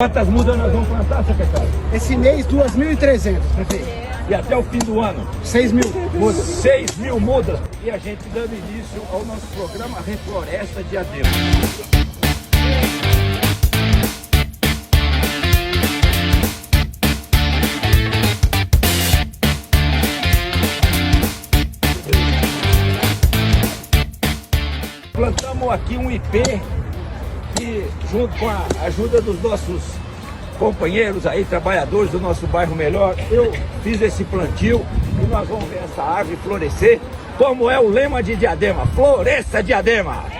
Quantas mudas nós vamos plantar, secretário? Esse mês, 2.300, prefeito. E até o fim do ano? 6.000 mudas. 6.000 mudas. E a gente dando início ao nosso programa Refloresta Diadema. Plantamos aqui um IP que, junto com a ajuda dos nossos companheiros aí, trabalhadores do nosso bairro Melhor, eu fiz esse plantio e nós vamos ver essa árvore florescer, como é o lema de Diadema: Floresça Diadema!